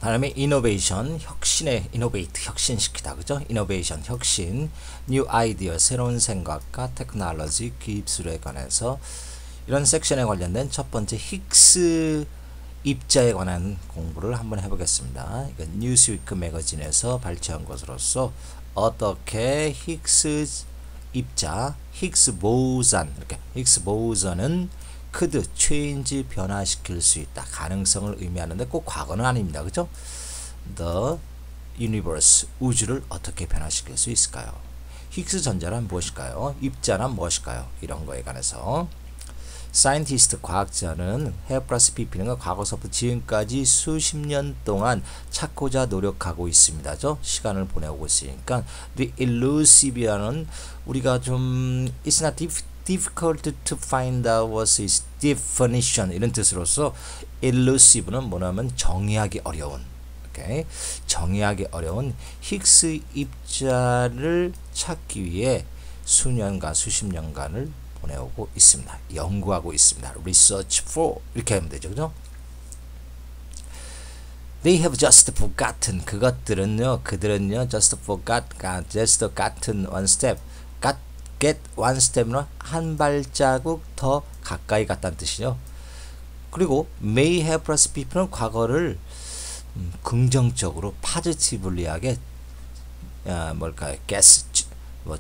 다음에 이노베이션, 혁신의 이노베이트, 혁신시키다, 그죠? 이노베이션, 혁신, 뉴 아이디어, 새로운 생각과 테크놀로지, 기술에 관해서 이런 섹션에 관련된 첫 번째 힉스 입자에 관한 공부를 한번 해보겠습니다. 이건 뉴스위크 매거진에서 발췌한 것으로서 어떻게 힉스 입자, 힉스 보선, 이렇게 힉스 보선은 could change 변화시킬 수 있다. 가능성을 의미하는데 꼭 과거는 아닙니다. 그죠? The universe 우주를 어떻게 변화시킬 수 있을까요? 힉스 전자란 무엇일까요? 입자란 무엇일까요? 이런 거에 관해서 사이언티스트 과학자는 해 플러스 pp는 과거서부터 지금까지 수십 년 동안 찾고자 노력하고 있습니다. 시간을 보내고 있으니까 the elusive이라는 우리가 좀 it's not difficult to find out what is definition 이런 뜻으로서 elusive는 뭐냐면 정의하기 어려운 오케이? 정의하기 어려운 힉스 입자를 찾기 위해 수년간 수십 년간을 보내오고 있습니다. 연구하고 있습니다. research for 이렇게 하면 되죠. 그죠? They have just forgotten 그들은요 just forgotten one step get one step으로 한 발자국 더 가까이 갔다는 뜻이죠. 그리고 may have plus pp는 과거를 긍정적으로 positively하게 뭘까요? guess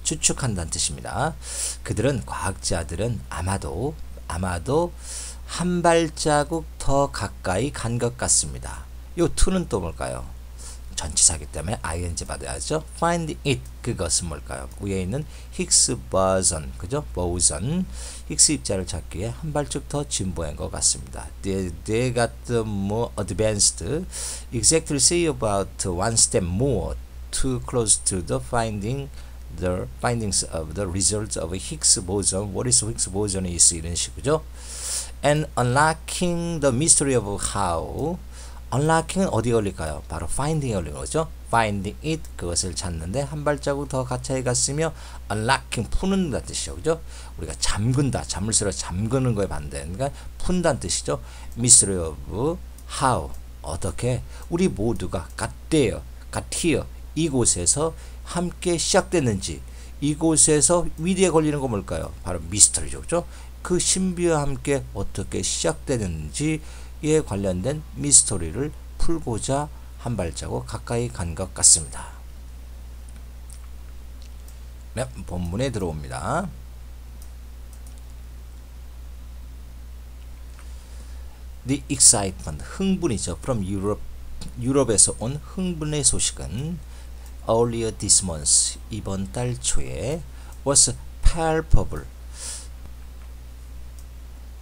추측한다는 뜻입니다. 그들은 과학자들은 아마도 한 발자국 더 가까이 간 것 같습니다. 요 to는 또 뭘까요? 전치사기 때문에 ing 받아야죠. find it 그것은 뭘까요? 위에 있는 힉스 보선 그죠? 보선 힉스 입자를 찾기 위해 한 발짝 더 진보한 것 같습니다. They got more advanced. Exactly say about one step more too close to the findings of the results of Higgs boson. What is Higgs boson is 이런 식이죠. And unlocking the mystery of how unlocking은 어디에 걸릴까요? 바로 finding에 걸리는 거죠. finding it 그것을 찾는데 한 발자국 더 가까이 갔으며 unlocking 푸는다는 뜻이죠. 그죠? 우리가 잠근다, 자물쇠로 잠그는 거에 반대니까 푼다는 뜻이죠. mystery of how 어떻게 우리 모두가 got here 이곳에서 함께 시작됐는지 이곳에서 위대에 걸리는 거 뭘까요? 바로 미스터리죠. 그죠? 그 신비와 함께 어떻게 시작되는지 에 관련된 미스터리를 풀고자 한 발자국 가까이 간 것 같습니다. 네, 본문에 들어옵니다. The excitement, 흥분이죠. From Europe, 유럽에서 온 흥분의 소식은 earlier this month, 이번 달 초에 was palpable.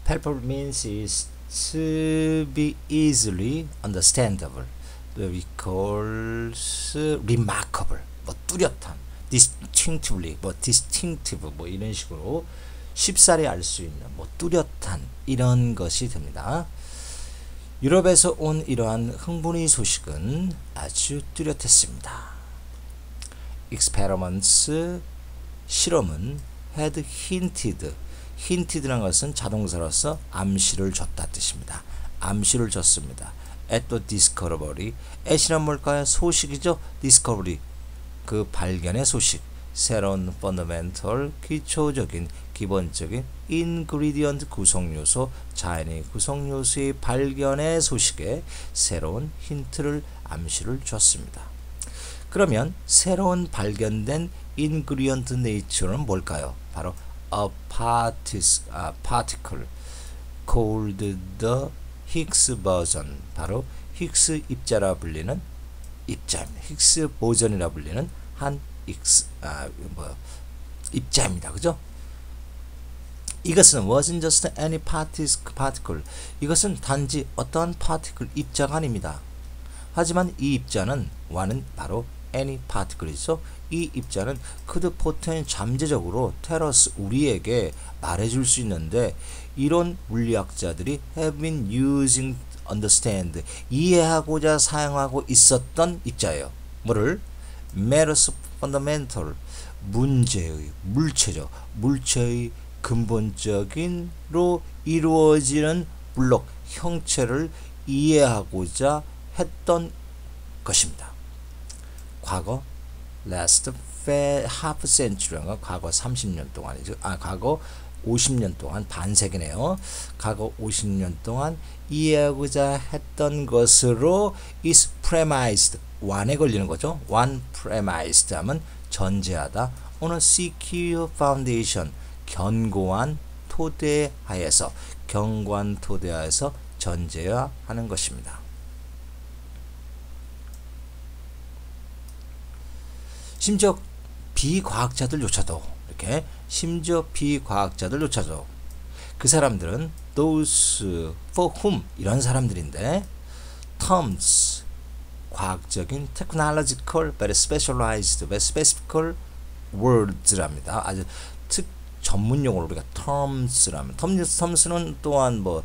Palpable means is to be easily understandable. We call remarkable. 뭐 뚜렷한, distinctively, 뭐 distinctive, 뭐 이런 식으로 쉽사리 알 수 있는 뭐 뚜렷한 이런 것이 됩니다. 유럽에서 온 이러한 흥분의 소식은 아주 뚜렷했습니다. Experiments 실험은 had hinted라는 것은 자동사로서 암시를 줬다 뜻입니다. 암시를 줬습니다. at the discovery. at이란 뭘까요? 소식이죠. discovery 그 발견의 소식. 새로운 fundamental 기초적인 기본적인 ingredient 구성요소 자연의 구성요소의 발견의 소식에 새로운 힌트를 암시를 줬습니다. 그러면 새로운 발견된 ingredient nature는 뭘까요? 바로 a particle called the Higgs boson. 바로 힉스 입자라 불리는 입자입니다. 힉스 보존이라 불리는 한 입자입니다. 그죠? 이것은 wasn't just any particle. 이것은 단지 어떠한 particle 입자가 아닙니다. 하지만 이 입자는 와는 바로 any particle이죠. 이 입자는 could 포텐 잠재적으로 tell us 우리에게 말해줄 수 있는데 이런 물리학자들이 have been using understand 이해하고자 사용하고 있었던 입자예요. 뭐를? matters fundamental 문제의 물체의 근본적인로 이루어지는 블록 형체를 이해하고자 했던 것입니다. 과거 last half century라는 건 과거 30년 동안이죠. 과거 50년 동안 반세기네요. 과거 50년 동안 이해하고자 했던 것으로 is premised one에 걸리는 거죠. one premised 하면 전제하다. on a secure foundation 견고한 토대하에서 견고한 토대하에서 전제하는 것입니다. 심지어 비과학자들조차도 이렇게 심지어 비과학자들조차도 그 사람들은 those for whom 이런 사람들인데 terms 과학적인 technological very specialized very specific words랍니다. 아주 전문 용어로 우리가 terms라면 terms는 또한 뭐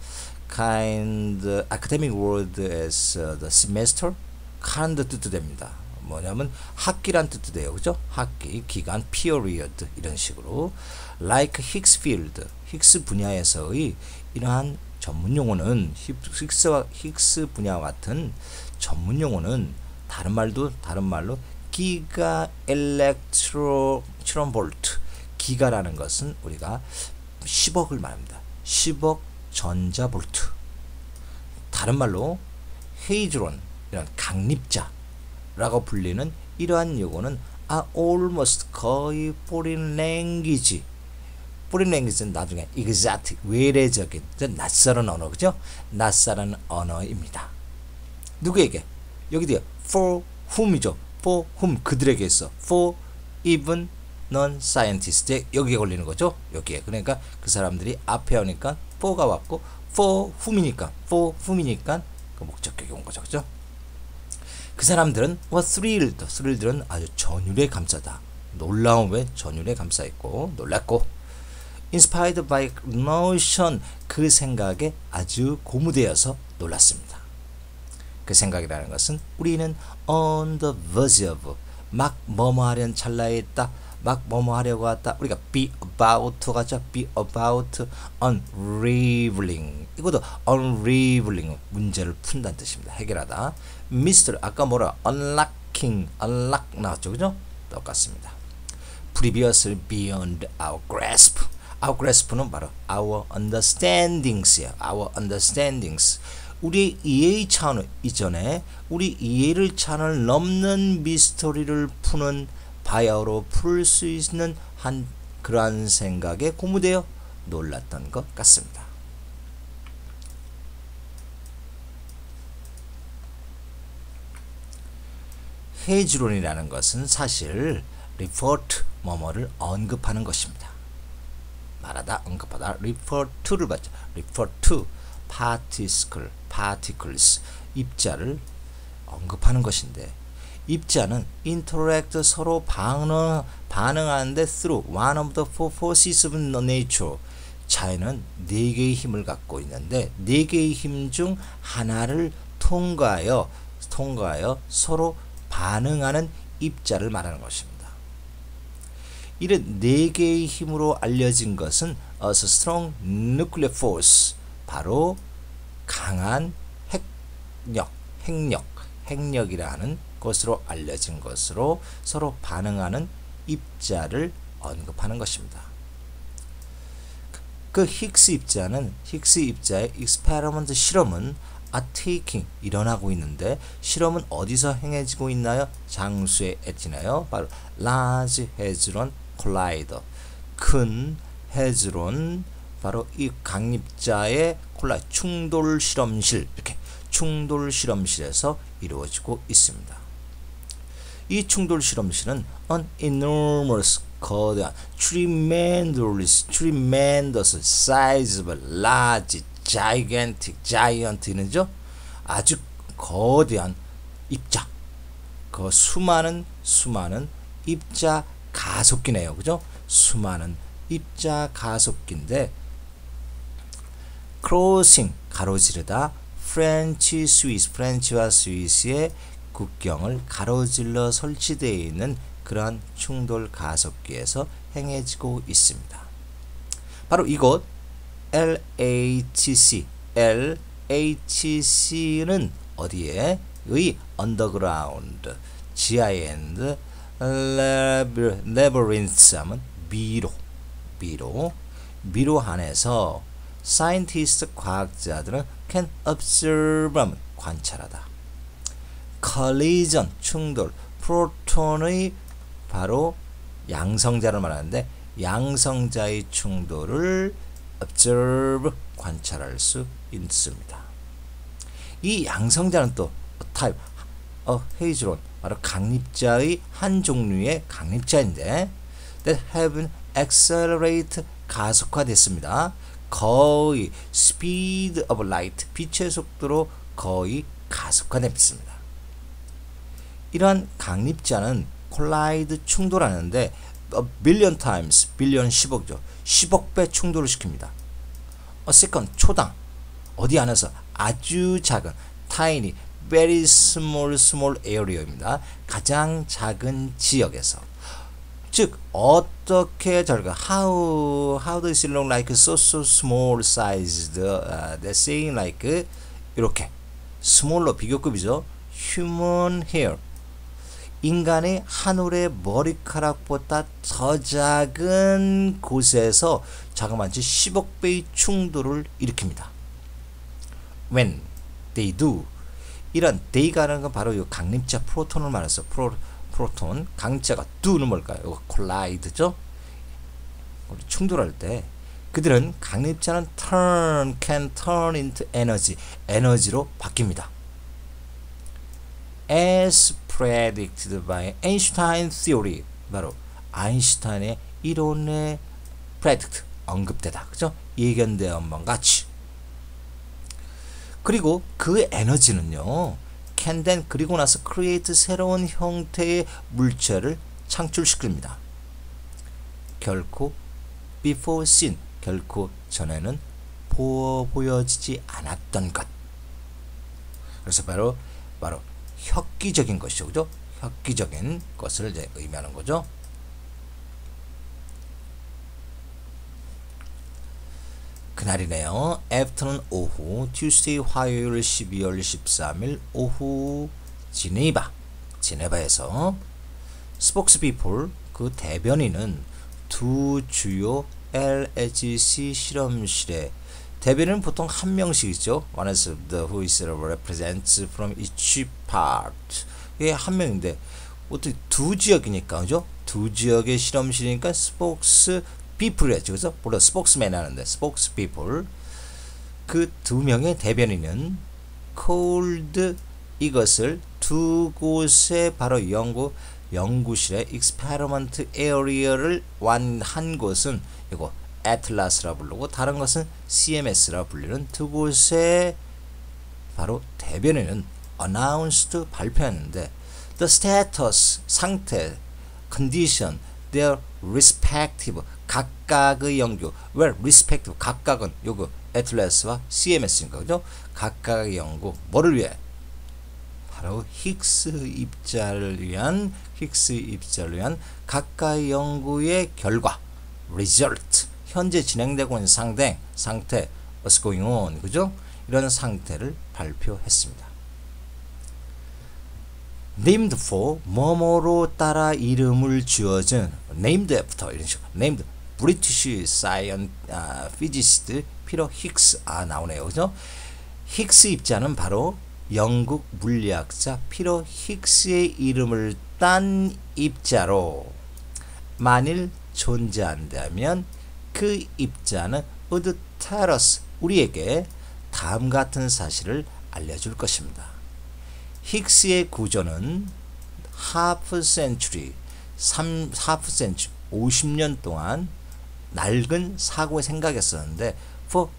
kind academic word as the semester kind 뜻도 됩니다. 뭐냐면 학기란 뜻도 돼요. 그죠? 학기, 기간, period 이런 식으로 like Higgs field, 힉스 분야에서의 이러한 전문 용어는 힉스 분야와 같은 전문 용어는 다른 말로 기가 일렉트론볼트 기가라는 것은 우리가 10억을 말합니다. 10억 전자볼트. 다른 말로 헤이즈론 이런 강립자라고 불리는 이러한 용어는 almost 거의 foreign language. foreign language는 나중에 exotic 외래적인 낯설은 언어 그죠? 낯설은 언어입니다. 누구에게? 여기도요. for whom이죠. for whom 그들에게 있어. for even non-scientist 여기에 걸리는 거죠. 여기에. 그러니까 그 사람들이 앞에 오니까 for가 왔고 for whom이니까 그 목적격이 온 거죠. 그죠? 그 사람들은 were thrilled은 아주 전율에 감싸다. 놀라운 왜 전율에 감싸 있고 놀랐고 inspired by notion 그 생각에 아주 고무되어서 놀랐습니다. 그 생각이라는 것은 우리는 on the verge of 막 뭐뭐 하려는 찰나에 있다. 막 뭐뭐 하려고 했다. 우리가 be about 가죠. be about unraveling 이것도 unraveling 문제를 푼다는 뜻입니다. 해결하다. mystery 아까 뭐라 unlock 나왔죠. 그죠? 똑같습니다. previously beyond our grasp our grasp는 바로 our understandings야. our understandings 우리의 이해의 차원 이전에 우리 이해를 차원을 넘는 미스터리를 푸는 바야흐로 풀 수 있는 한 그러한 생각에 고무되어 놀랐던 것 같습니다. 해주론이라는 것은 사실 refer 뭐뭐를 언급하는 것입니다. 말하다 언급하다 refer to를 받죠. refer to particles 입자를 언급하는 것인데 입자는 interact 서로 반응하는데 through one of the four forces of nature 자연은 4개의 힘을 갖고 있는데 4개의 힘 중 하나를 통과하여 서로 반응하는 입자를 말하는 것입니다. 이런 4개의 힘으로 알려진 것은 a strong nuclear force 바로 강한 핵력이라는 것으로 알려진 것으로 서로 반응하는 입자를 언급하는 것입니다. 그 힉스 입자의 experiment 실험은 taking 일어나고 있는데 실험은 어디서 행해지고 있나요? 장수에 애지나요? 바로 large hadron collider 큰 헤즈론 바로 이 강립자의 충돌 실험실 이렇게 충돌 실험실에서 이루어지고 있습니다. 이 충돌 실험실은 an enormous 거대한 tremendous size of large giant이죠. 아주 거대한 입자 그 수많은 입자 가속기네요. 그죠? 수많은 입자 가속기인데 crossing 가로지르다 프렌치와 스위스의 국경을 가로질러 설치되어 있는 그러한 충돌 가속기에서 행해지고 있습니다. 바로 이곳 LHC는 어디에? underground, 지하에 있는 labyrinth 하면 미로 안에서 scientist 과학자들은 can observe 하면 관찰하다. collision 충돌, 프로톤의 바로 양성자를 말하는데 양성자의 충돌을 observe 관찰할 수 있습니다. 이 양성자는 또 type 헤이즈론 바로 강립자의 한 종류의 강립자인데 that have been accelerate 가속화됐습니다. 거의 speed of light 빛의 속도로 거의 가속화됐습니다. 이러한 강립자는 collide 충돌하는데 a billion times billion 10억죠. 10억 배 충돌을 시킵니다. a second 초당 어디 안에서 아주 작은 tiny very small area입니다. 가장 작은 지역에서 즉 어떻게 저희가 how does it look like so small sized the saying like 이렇게 small로 비교급이죠. human hair 인간의 한 올의 머리카락보다 더 작은 곳에서 자그마치 10억 배의 충돌을 일으킵니다. When they do 이런 they가 하는 건 바로 이 강립자 프로톤을 말해서 프로톤 강자가 do는 뭘까요? 이거 collide죠. 충돌할 때 그들은 강립자는 can turn into 에너지로 바뀝니다. As predicted by Einstein theory 바로 아인슈타인의 이론에 predict 언급되다. 그죠? 예견되었던 것 같이. 그리고 그 에너지는요. can then 그리고 나서 create 새로운 형태의 물체를 창출시킵니다. 결코 before seen 결코 전에는 보여지지 않았던 것. 그래서 바로 혁기적인 것이죠. 그죠? 혁기적인 것을 이제 의미하는 거죠. 그날이네요. after는 오후, Tuesday 화요일 12월 13일 오후 지네바에서 spokespeople 그 대변인은 두 주요 LHC 실험실에 대변인은 보통 한 명씩이죠. One is the who is represents from each part. 이게 한 명인데 어떻게 두 지역이니까 그죠? 두 지역의 실험실이니까 spokes people이었죠. 그래서 물론 spokesman 하는데 spokes people 그 두 명의 대변인은 called 이것을 두 곳의 바로 연구실의 experiment area를 한 곳은 이거 애틀라스라 부르고 다른 것은 CMS라 불리는 두 곳의 바로 대변인은 announced 발표했는데 the status 상태 condition their respective 각각의 연구 where respective 각각은 요거 애틀라스와 CMS인가 그죠? 각각의 연구 뭐를 위해? 바로 힉스 입자를 위한 각각의 연구의 결과 result 현재 진행되고 있는 상태 what's going on 그죠? 이런 상태를 발표했습니다. named for 뭐뭐로 따라 이름을 지어진 named after 이런 식으로 named British science physicist 피터 힉스 나오네요. 그죠? 힉스 입자는 바로 영국 물리학자 피터 힉스의 이름을 딴 입자로 만일 존재한다면 그 입자는 would tell us 우리에게 다음 같은 사실을 알려줄 것입니다. 힉스의 구조는 half century 50년 동안 낡은 사고의 생각이었었는데 for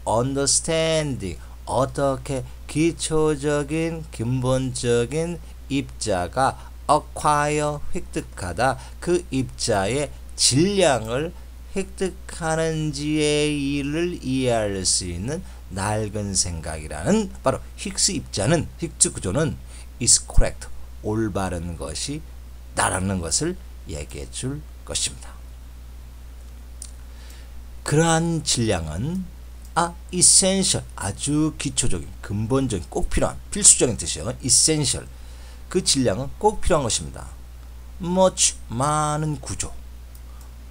understanding 어떻게 기초적인 근본적인 입자가 acquire 획득하다 그 입자의 질량을 획득하는지의 일을 이해할 수 있는 낡은 생각이라는 바로 힉스 입자는 힉스 구조는 is correct 올바른 것이 나라는 것을 얘기해 줄 것입니다. 그러한 질량은 essential 아주 기초적인 근본적인 꼭 필요한 필수적인 뜻이요. essential 그 질량은 꼭 필요한 것입니다. much 많은 구조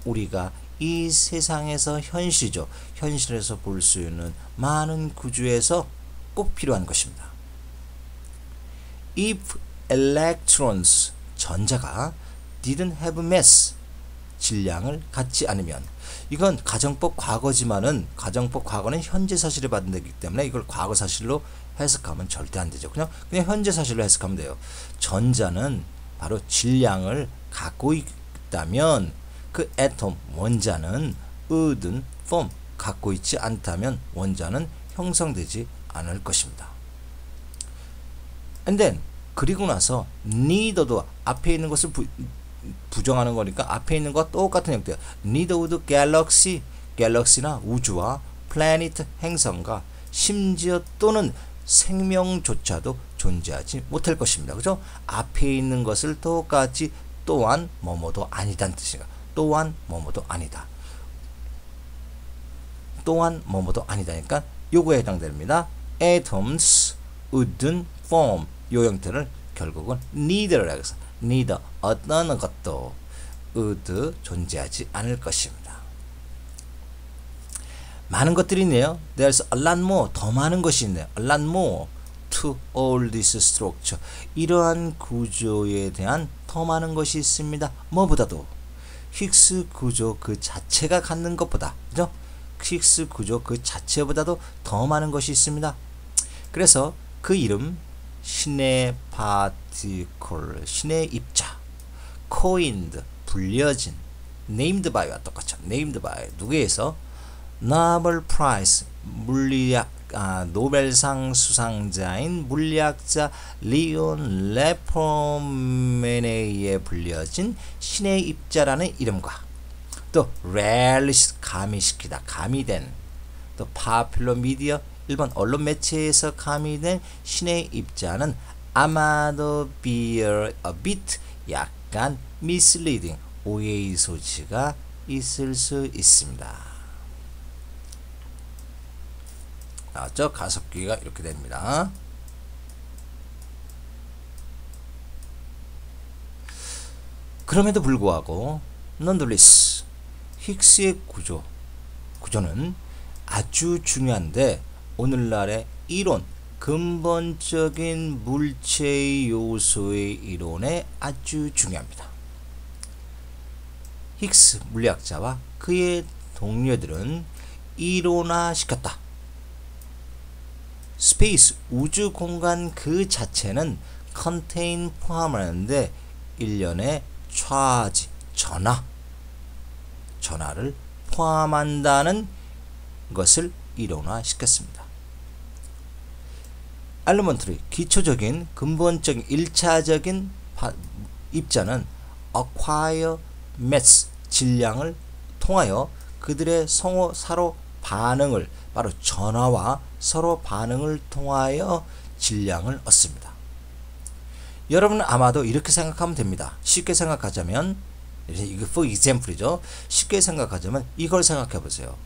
우리가 이 세상에서 현실에서 볼 수 있는 많은 구조에서 꼭 필요한 것입니다. If electrons 전자가 didn't have mass 질량을 갖지 않으면 이건 가정법 과거지만은 가정법 과거는 현재 사실을 받는다기 때문에 이걸 과거 사실로 해석하면 절대 안 되죠. 그냥 현재 사실로 해석하면 돼요. 전자는 바로 질량을 갖고 있다면 그 애톰 원자는 wouldn't form 갖고 있지 않다면 원자는 형성되지 않을 것입니다. And then 그리고 나서 neither도 앞에 있는 것을 부정하는 거니까 앞에 있는 것과 똑같은 형태야. neither would 갤럭시나 우주와 planet 행성과 심지어 또는 생명조차도 존재하지 못할 것입니다. 그죠? 앞에 있는 것을 똑같이 또한 뭐뭐도 아니다는 뜻인가. 또한 뭐뭐도 아니다. 또한 뭐뭐도 아니다니까 요거에 해당됩니다. atoms wouldn't form 요 형태를 결국은 neither라고 해서 neither 어떤 것도 would 존재하지 않을 것입니다. 많은 것들이 있네요. There's a lot more 더 많은 것이 있네요. A lot more to all this structure 이러한 구조에 대한 더 많은 것이 있습니다. 뭐보다도 힉스 구조 그 자체가 갖는 것보다 그죠? 힉스 구조 그 자체보다도 더 많은 것이 있습니다. 그래서 그 이름 신의 파티클 신의 입자 coined 불려진 named by와 똑같죠. named by 누구에서 노벨 프라이스 노벨상 수상자인 물리학자 리온 레포멘에 의해 불려진 신의 입자라는 이름과 또 렐리시 가미시키다 가미된 또 파퓰러 미디어 일본 언론 매체에서 가미된 신의 입자는 아마도 be a bit 약간 misleading 오해의 소지가 있을 수 있습니다. 나왔죠? 가섭기가 이렇게 됩니다. 그럼에도 불구하고 nonetheless 힉스의 구조는 아주 중요한데 오늘날의 이론 근본적인 물체의 요소의 이론에 아주 중요합니다. 힉스 물리학자와 그의 동료들은 이론화시켰다. 스페이스 우주 공간 그 자체는 contain 포함하는데 일련의 차지 전하를 포함한다는 것을 이론화시켰습니다. 엘리먼트리 기초적인 근본적인 1차적인 입자는 acquire mass 질량을 통하여 그들의 서로 반응을 바로 전하와 서로 반응을 통하여 질량을 얻습니다. 여러분은 아마도 이렇게 생각하면 됩니다. 쉽게 생각하자면 이거 for example이죠. 쉽게 생각하자면 이걸 생각해 보세요.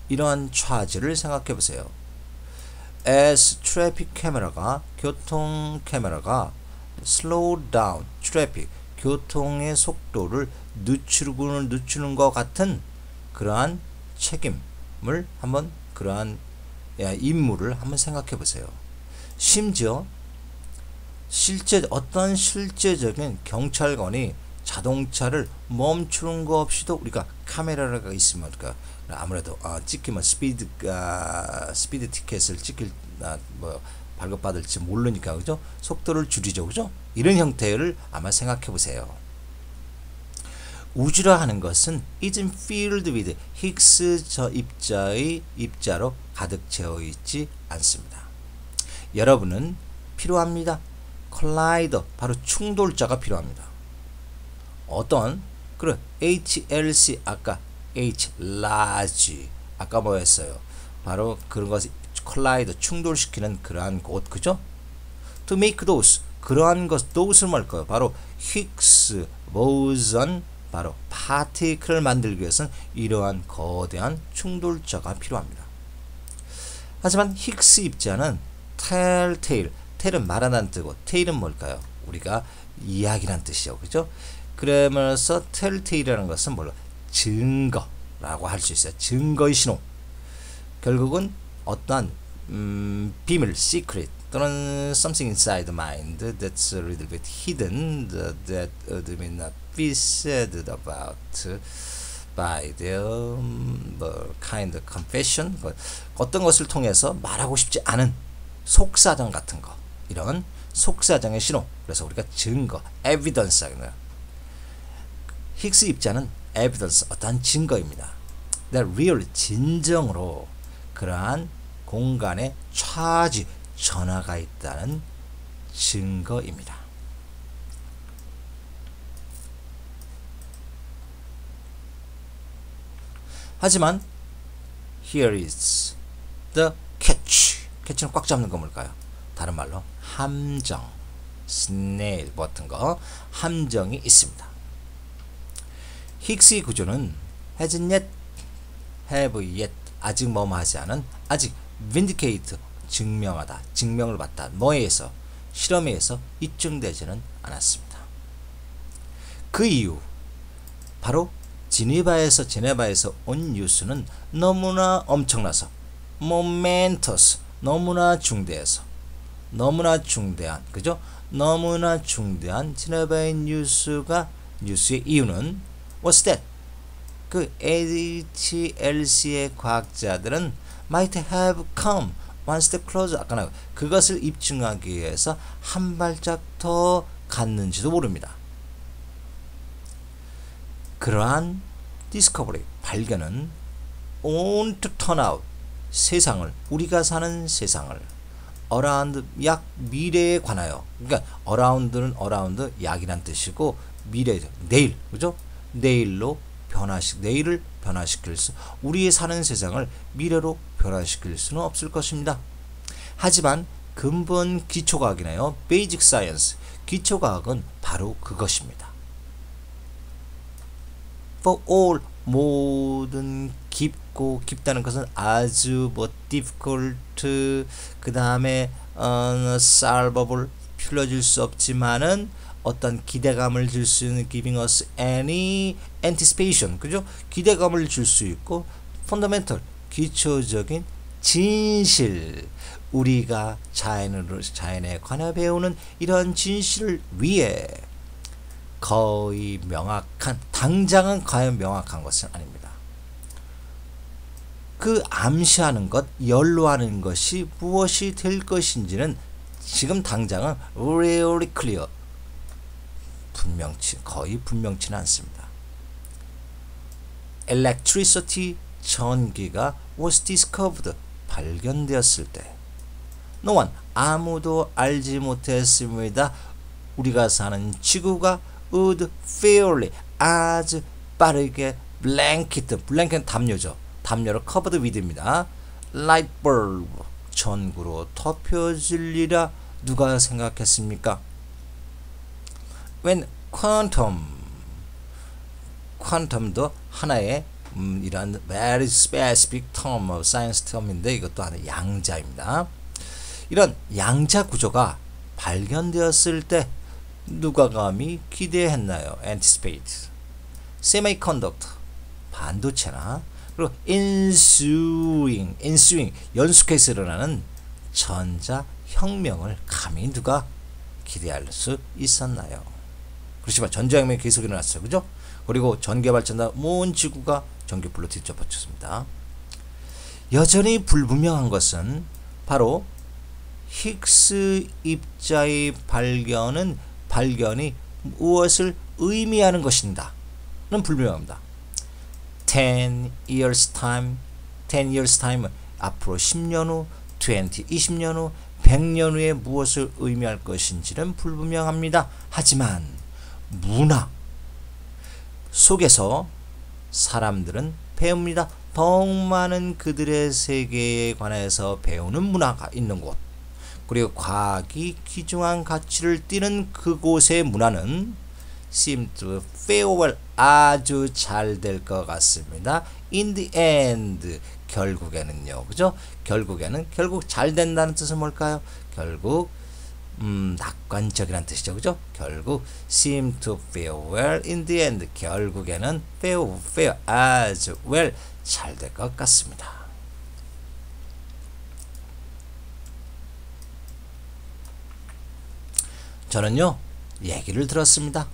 이러한 차지를 생각해 보세요. as traffic camera가 교통 카메라가 slow down traffic 교통의 속도를 늦추는 것 같은 그러한 책임을 한번 그러한 임무를 한번 생각해 보세요. 심지어 어떤 실제적인 경찰관이 자동차를 멈추는 거 없이도 우리가 카메라가 있으면 아무래도 찍히면 스피드 티켓을 발급받을지 모르니까 그죠? 속도를 줄이죠, 그죠? 이런 형태를 아마 생각해 보세요. 우주라 하는 것은 isn't filled with 힉스 입자로 가득 채워 있지 않습니다. 여러분은 필요합니다. 컬라이더 바로 충돌자가 필요합니다. 어떤 그런 HLC 아까 H large 아까 뭐였어요? 바로 그런 것이 컬라이더 충돌시키는 그러한 곳 그죠? To make those 그러한 것 those를 말까요? 바로 힉스 보선 바로 파티클을 만들기 위해서는 이러한 거대한 충돌자가 필요합니다. 하지만 힉스 입자는 telltale, tell은 말한다는 뜻이고 tale은 뭘까요? 우리가 이야기란 뜻이죠. 그죠? 그러면서 telltale이라는 것은 뭘로? 증거라고 할 수 있어요. 증거의 신호. 결국은 어떠한 비밀, secret 또는 something inside the mind that's a little bit hidden that may not be said about by their kind of confession. 어떤 것을 통해서 말하고 싶지 않은 속사정 같은 거, 이런 속사정의 신호. 그래서 우리가 증거, evidence 하는 거예요. 힉스 입자는 evidence, 어떠한 증거입니다. that real, 진정으로 그러한 공간에 차지, 전하가 있다는 증거입니다. 하지만 here is the catch. catch는 꽉 잡는 거 뭘까요? 다른 말로 함정, snail 같은 거, 함정이 있습니다. 힉스의 구조는 hasn't yet, have yet, 아직 뭐뭐하지 않은, 아직 vindicate, 증명하다, 증명을 받다, 뭐에 의해서, 실험에 의해서 입증되지는 않았습니다. 그 이유, 바로 제네바에서 온 뉴스는 너무나 엄청나서, momentous, 너무나 중대해서, 너무나 중대한, 그죠? 너무나 중대한 제네바의 뉴스의 이유는 what's that? 그 HLC의 과학자들은 might have come one step closer, 아까 그것을 입증하기 위해서 한 발짝 더 갔는지도 모릅니다. 그러한 discovery, 발견은 on to turn out, 세상을, 우리가 사는 세상을 around, 약, 미래에 관하여, 그러니까 around는 around, 약이란 뜻이고 미래, 내일, 그죠? 내일을 변화시킬 수, 우리의 사는 세상을 미래로 변화시킬 수는 없을 것입니다. 하지만 근본 기초과학이나요, 베이직 사이언스, 기초과학은 바로 그것입니다. For all, 모든, 깊고, 깊다는 것은 아주 difficult, 그 다음에 solvable, 풀어질 수 없지만은 어떤 기대감을 줄 수 있는, giving us any anticipation, 그죠? 기대감을 줄 수 있고, fundamental, 기초적인 진실, 우리가 자연에 관해 배우는 이런 진실을 위해 거의 명확한, 당장은 과연 명확한 것은 아닙니다. 그 암시하는 것, 연로하는 것이 무엇이 될 것인지는 지금 당장은 really clear, 거의 분명치는 않습니다. Electricity, 전기가 was discovered, 발견되었을 때 No one, 아무도 알지 못했습니다. 우리가 사는 지구가 would fairly, 아주 빠르게 blanket 담요죠. 담요로 covered with입니다. light bulb, 전구로 덮여질리라 누가 생각했습니까? when quantum도 하나의 이런 very specific term of science term인데 이것도 하나의 양자입니다. 이런 양자 구조가 발견되었을 때 누가 감히 기대했나요? anticipate. semiconductor, 반도체나 그리고 ensuing, 연속해서 일어나는 전자혁명을 감히 누가 기대할 수 있었나요? 그렇지만 전자혁명이 계속 일어났어요. 그죠? 그리고 전기 발전다 온 지구가 전기불로 뒤덮어졌습니다. 여전히 불분명한 것은 바로 힉스 입자의 발견이 무엇을 의미하는 것인가는 불분명합니다. 10 years time, 앞으로 10년 후, 20년 후, 100년 후에 무엇을 의미할 것인지는 불분명합니다. 하지만 문화 속에서 사람들은 배웁니다. 더욱 많은 그들의 세계에 관해서 배우는 문화가 있는 곳, 그리고 과학이 귀중한 가치를 띠는 그곳의 문화는 seem to fare well, 아주 잘 될 것 같습니다. in the end, 결국에는요. 그죠? 결국 잘 된다는 뜻은 뭘까요? 결국 낙관적이라는 뜻이죠. 그죠? 결국 seem to fare well in the end. 결국에는 fare as well 잘 될 것 같습니다. 저는요. 얘기를 들었습니다.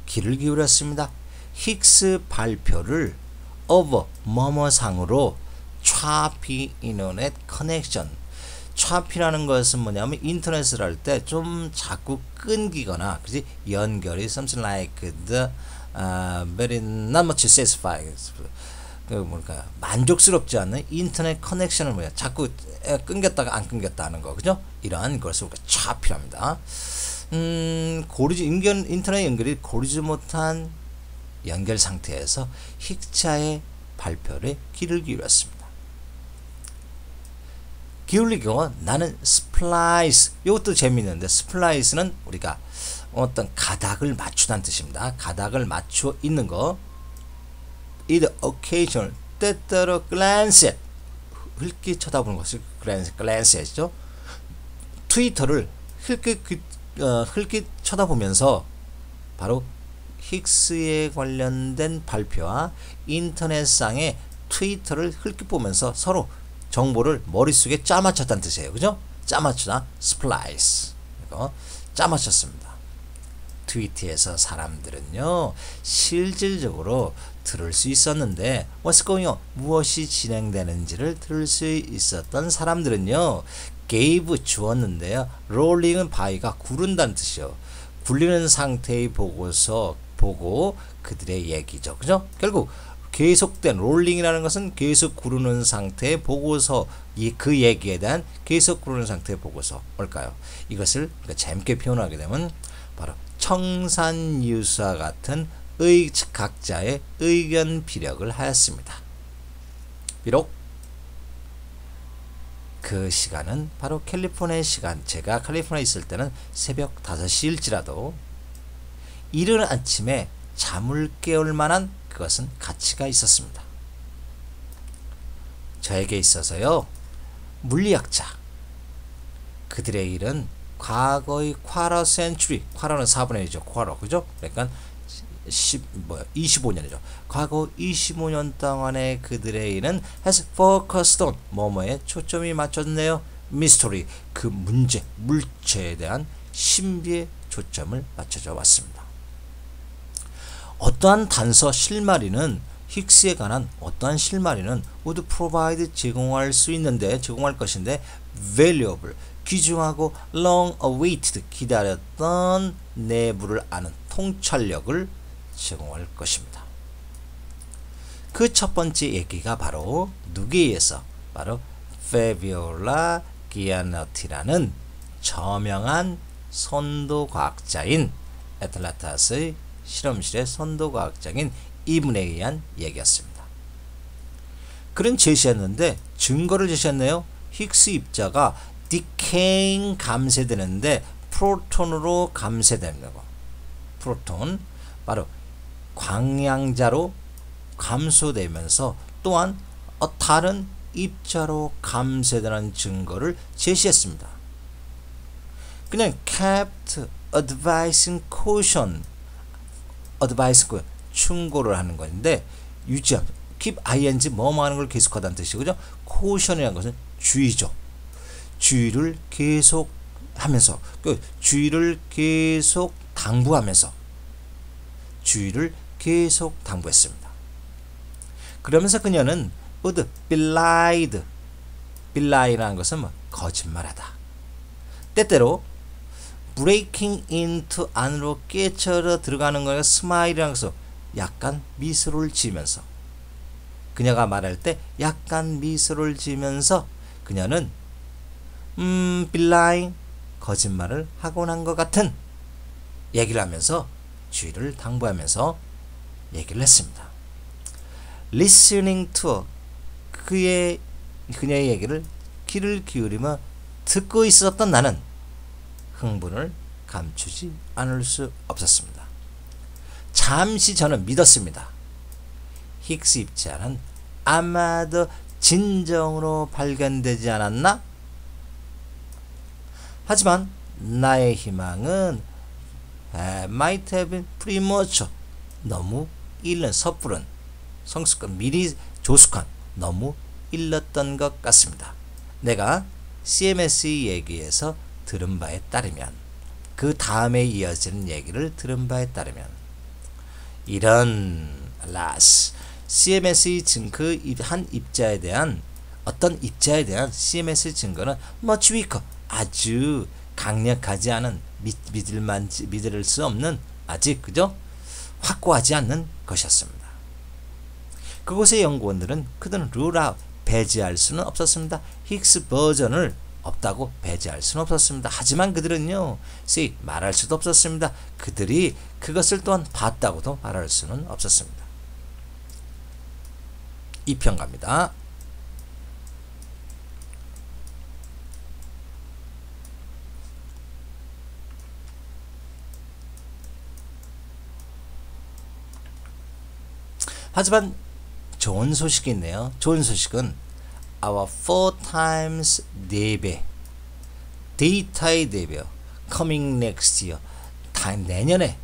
귀를 기울였습니다. 힉스 발표를 of 뭐뭐상으로 choppy internet connection. choppy라는 것은 뭐냐면 인터넷을 할 때 좀 자꾸 끊기거나, 그지? 연결이 something like the very not much satisfied. 그 뭔가 만족스럽지 않는 인터넷 커넥션을 뭐야? 자꾸 끊겼다가 안 끊겼다 하는 거, 그죠? 이러한 것을 우리가 choppy랍니다. 인터넷 연결이 고르지 못한 연결 상태에서 힉차의 발표를 귀를 기울였습니다. 기울이고 나는 스플라이스, 이것도 재미있는데 스플라이스는 우리가 어떤 가닥을 맞추다는 뜻입니다. 가닥을 맞추어 있는 거. It occasional, 때때로 glance at, 흘낏 쳐다보는 것이 glance at죠. 트위터를 흘낏 쳐다보면서 바로 힉스에 관련된 발표와 인터넷상의 트위터를 흘낏 보면서 서로 정보를 머릿속에 짜맞췄다는 뜻이에요. 그죠? 짜맞추다, splice. 이거 짜맞췄습니다. 트위터에서 사람들은요, 실질적으로 들을 수 있었는데, what's going on? 무엇이 진행되는지를 들을 수 있었던 사람들은요, gave 주었는데요, rolling은 by가 구른다는 뜻이요. 굴리는 상태의 보고서 보고 그들의 얘기죠. 그죠? 결국 계속된 롤링이라는 것은 계속 구르는 상태의 보고서, 그 얘기에 대한 계속 구르는 상태의 보고서. 뭘까요? 이것을 재밌게 표현하게 되면 바로 청산유수와 같은 각자의 의견 비력을 하였습니다. 비록 그 시간은 바로 캘리포니아 시간, 제가 캘리포니아에 있을 때는 새벽 5시일지라도 이른 아침에 잠을 깨울 만한 그것은 가치가 있었습니다. 저에게 있어서요, 물리학자, 그들의 일은 과거의 쿼터 센츄리, 쿼터는 4분의 1이죠. 쿼터, 그죠? 그러니까 25년이죠. 과거 25년 동안의 그들의 일은 has focused on, 뭐뭐에 초점이 맞췄네요. mystery, 그 문제, 물체에 대한 신비에 초점을 맞춰져 왔습니다. 어떠한 단서 실마리는, 힉스에 관한 어떠한 실마리는 would provide, 제공할 것인데 valuable, 귀중하고 long awaited, 기다렸던 내부를 아는 통찰력을 제공할 것입니다. 그 첫 번째 얘기가 바로 누구에 의해서? 바로 Fabiola Gianoetti라는 저명한 선도과학자인, 애틀란타스의 실험실의 선도과학자인 이분에 의한 얘기였습니다. 그는 제시했는데, 증거를 제시했네요. 힉스 입자가 decaying, 감쇄되는데 프로톤으로 감쇄되는 거. 프로톤, 바로 광양자로 감소되면서 또한 다른 입자로 감쇄되는 증거를 제시했습니다. 그냥 kept advising caution, 충고를 하는 건데, 유지함, keep ing, 뭐뭐 하는 걸 계속하다는 뜻이죠. caution이라는 것은 주의죠. 주의를 계속 하면서, 주의를 계속 당부하면서, 주의를 계속 당부했습니다. 그러면서 그녀는 would belie라는 것은 거짓말하다. 때때로 breaking into, 안으로 깨쳐러 들어가는 거가 스마일이라는 것은 약간 미소를 지으면서, 그녀가 말할 때 약간 미소를 지으면서 그녀는 lying, 거짓말을 하곤 한 것 같은 얘기를 하면서 주의를 당부하면서 얘기를 했습니다. listening to, 그녀의 얘기를 귀를 기울이며 듣고 있었던 나는 흥분을 감추지 않을 수 없었습니다. 잠시 저는 믿었습니다. 힉스 입자는 아마도 진정으로 발견되지 않았나? 하지만 나의 희망은 might have been premature. 너무 일른, 섣부른, 성숙한, 미리 조숙한, 너무 일렀던 것 같습니다. 내가 CMS 얘기에서 들은 바에 따르면, 그 다음에 이어지는 얘기를 들은 바에 따르면, 이런 CMS 증거 한 입자에 대한 어떤 입자에 대한 CMS 증거는 much weaker, 아주 강력하지 않은, 믿을 수 없는, 아직 그죠? 확고하지 않는 것이었습니다. 그곳의 연구원들은 그들은 rule out, 배제할 수는 없었습니다. 히그스 버전을 없다고 배제할 수는 없었습니다. 하지만 그들은요, 말할 수도 없었습니다. 그들이 그것을 또한 봤다고도 말할 수는 없었습니다. 2편 갑니다. 하지만 좋은 소식이 있네요. 좋은 소식은 our 4x 4배 데이터의 4배 coming next year, 내년에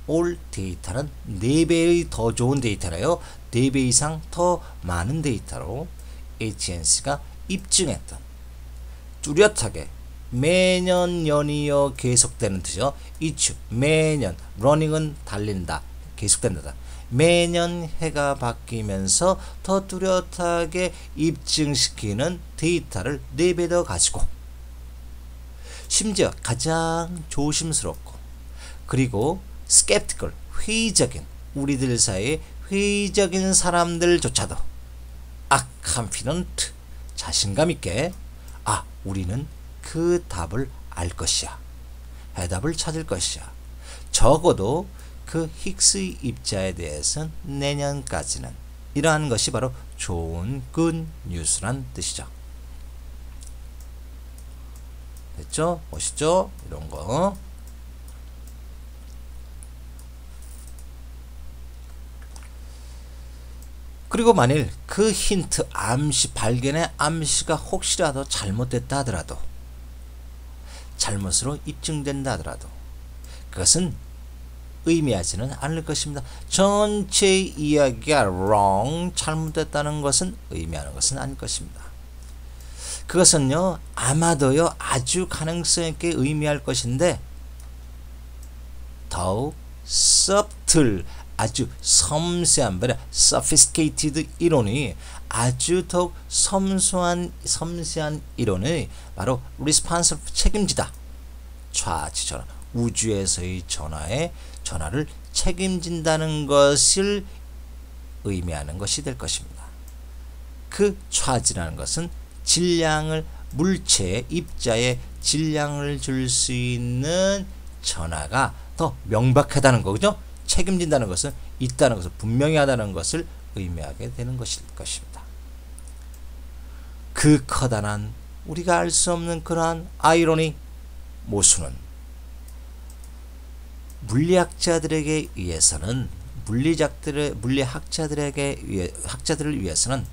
올 데이터는 4배의 더 좋은 데이터라요. 4배 이상 더 많은 데이터로 HNC가 입증했던, 뚜렷하게 매년 연이어 계속되는 뜻이죠. each, 매년, running은 달린다, 계속된다. 매년 해가 바뀌면서 더 뚜렷하게 입증시키는 데이터를 4배 더 가지고, 심지어 가장 조심스럽고 그리고 skeptical, 회의적인, 우리들 사이에 회의적인 사람들조차도 confident, 자신감 있게 우리는 그 답을 알 것이야, 해답을 찾을 것이야, 적어도 그 히그스 입자에 대해서는 내년까지는, 이러한 것이 바로 좋은 good news란 뜻이죠. 됐죠? 멋있죠? 이런 거. 그리고 만일 그 힌트, 발견의 암시가 혹시라도 잘못됐다 하더라도, 잘못으로 입증된다 하더라도 그것은 의미하지는 않을 것입니다. 전체 이야기가 wrong, 잘못됐다는 것은 의미하는 것은 아닐 것입니다. 그것은요, 아마도요, 아주 가능성 있게 의미할 것인데, 더욱 subtle, 아주 섬세한, sophisticated 이론이, 아주 더욱 섬세한 이론이 바로 responsive, 책임지다, 전화, 우주에서의 전화를 책임진다는 것을 의미하는 것이 될 것입니다. 그 차지라는 것은 질량을, 물체의 입자의 질량을 줄 수 있는 전화가 더 명백하다는 거죠. 책임진다는 것은 있다는 것을, 분명히 하다는 것을 의미하게 되는 것일 것입니다. 그 커다란, 우리가 알 수 없는 그러한 아이러니, 모순은 물리학자들에게 의해서는, 학자들을 위해서는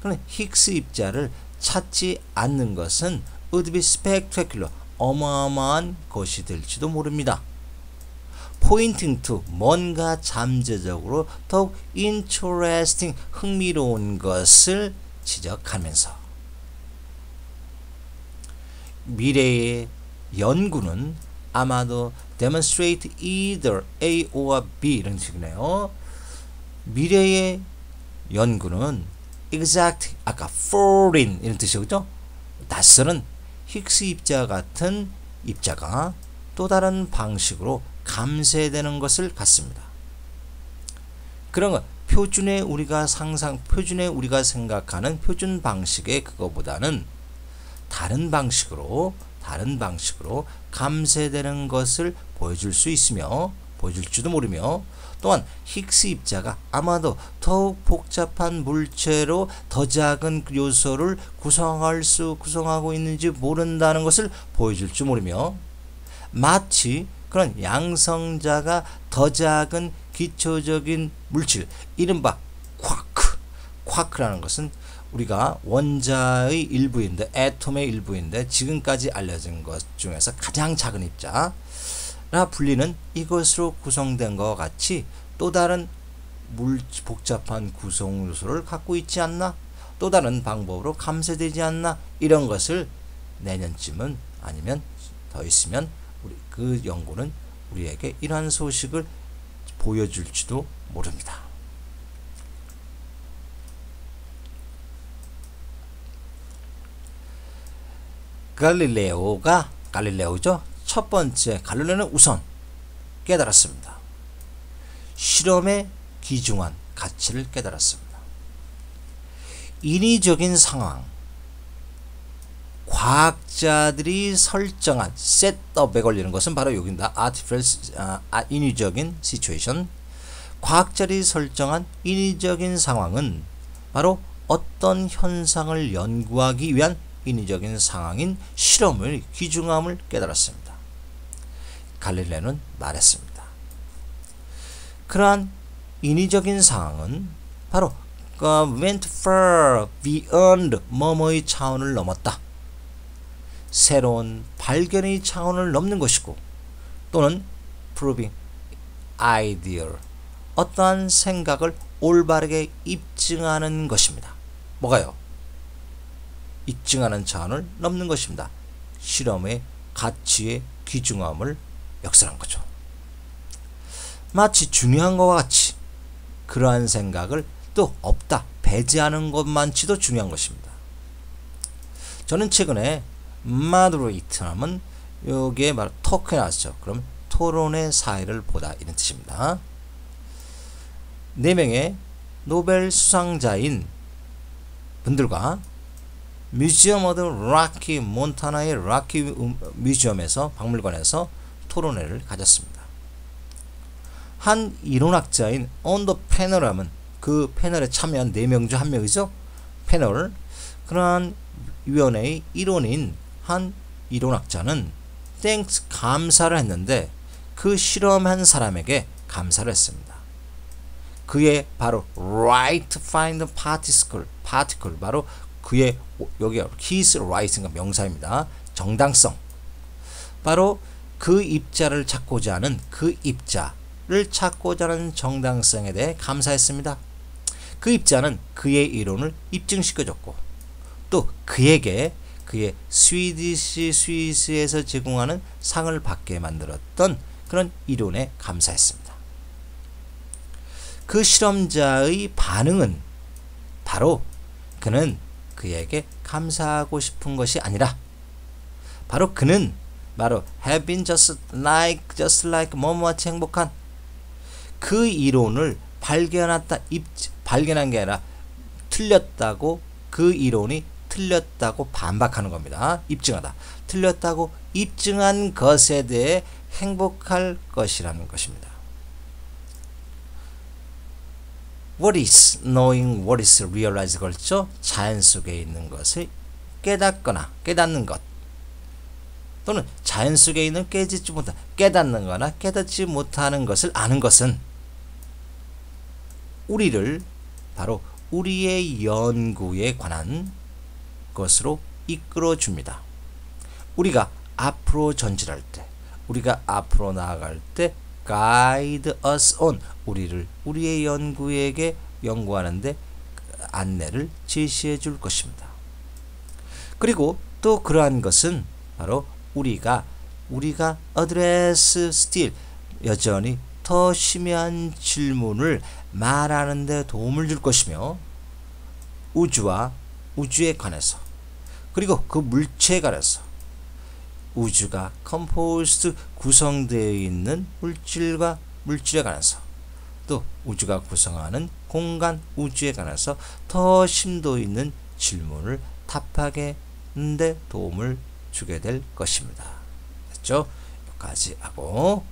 그런 히그스 입자를 찾지 않는 것은 would be spectacular, 어마어마한 것이 될지도 모릅니다. pointing to, 뭔가 잠재적으로 더욱 interesting, 흥미로운 것을 지적하면서, 미래의 연구는 아마도 demonstrate either A or B, 이런 식이네요. 미래의 연구는 exact, 아까 foreign 이런 뜻이죠. 낯설은 히그스 입자 같은 입자가 또 다른 방식으로 감쇄되는 것을 갖습니다. 그런 것, 표준의 우리가 생각하는 표준 방식의 그거보다는 다른 방식으로 감쇄되는 것을 보여줄 수 있으며, 보여줄지도 모르며, 또한 히그스 입자가 아마도 더욱 복잡한 물체로 더 작은 요소를 구성하고 있는지 모른다는 것을 보여줄지 모르며, 마치 그런 양성자가 더 작은 기초적인 물질, 이른바 쿼크라는 것은 우리가 원자의 일부인데 애톰의 일부인데 지금까지 알려진 것 중에서 가장 작은 입자라 불리는 이것으로 구성된 것과 같이 또 다른 복잡한 구성 요소를 갖고 있지 않나? 또 다른 방법으로 감쇄되지 않나? 이런 것을 내년쯤은 아니면 더 있으면 그 연구는 우리에게 이러한 소식을 보여줄지도 모릅니다. 갈릴레오죠. 첫 번째 갈릴레오는 우선 깨달았습니다. 실험의 귀중한 가치를 깨달았습니다. 인위적인 상황, 과학자들이 설정한 셋업에 걸리는 것은 바로 여기입니다. 인위적인 시츄에이션. 과학자들이 설정한 인위적인 상황은 바로 어떤 현상을 연구하기 위한 인위적인 상황인 실험의 귀중함을 깨달았습니다. 갈릴레오는 말했습니다. 그러한 인위적인 상황은 바로 went far beyond 뭐뭐의 차원을 넘었다. 새로운 발견의 차원을 넘는 것이고 또는 proving ideal 어떠한 생각을 올바르게 입증하는 것입니다. 뭐가요? 입증하는 차원을 넘는 것입니다. 실험의 가치의 귀중함을 역설한 거죠. 마치 중요한 것과 같이 그러한 생각을 또 없다, 배제하는 것만치도 중요한 것입니다. 저는 최근에 moderate 하면 여기에 바로 토크에 나왔죠. 그럼 토론의 사회를 보다 이런 뜻입니다. 4명의 노벨 수상자인 분들과 뮤지엄 오브 락키 몬타나의 락키 뮤지엄에서 박물관에서 토론회를 가졌습니다. 한 이론학자인 온더 패널하면 그 패널에 참여한 4명 중 1명이죠. 패널. 그러한 위원회의 일원인 한 이론학자는 땡스 감사를 했는데 그 실험한 사람에게 감사를 했습니다. 그의 바로 right to find particle 바로 그의 여기 his right인가 명사입니다. 정당성. 바로 그 입자를 찾고자 하는 그 입자를 찾고자 하는 정당성에 대해 감사했습니다. 그 입자는 그의 이론을 입증시켜줬고 또 그에게 그의 스위스에서 제공하는 상을 받게 만들었던 그런 이론에 감사했습니다. 그 실험자의 반응은 바로 그는 그에게 감사하고 싶은 것이 아니라 바로 그는 바로 have been just like 뭐뭐같이 행복한 그 이론을 발견한 게 아니라 틀렸다고 그 이론이 틀렸다고 반박하는 겁니다. 입증하다. 틀렸다고 입증한 것에 대해 행복할 것이라는 것입니다. What is knowing what is realized 걸죠. 자연 속에 있는 것을 깨닫거나 깨닫는 것 또는 자연 속에 있는 깨닫지 못한 깨닫는 거나 깨닫지 못하는 것을 아는 것은 우리를 바로 우리의 연구에 관한 것으로 이끌어 줍니다. 우리가 앞으로 전진할 때 우리가 앞으로 나아갈 때 guide us on 우리의 연구에게 연구하는데 안내를 제시해 줄 것입니다. 그리고 또 그러한 것은 바로 우리가 address still 여전히 더 심야한 질문을 말하는 데 도움을 줄 것이며 우주와 우주에 관해서 그리고 그 물체에 관해서 우주가 composed 구성되어 있는 물질과 물질에 관해서 또 우주가 구성하는 공간 우주에 관해서 더 심도 있는 질문을 답하게 하는데 도움을 주게 될 것입니다. 됐죠? 여기까지 하고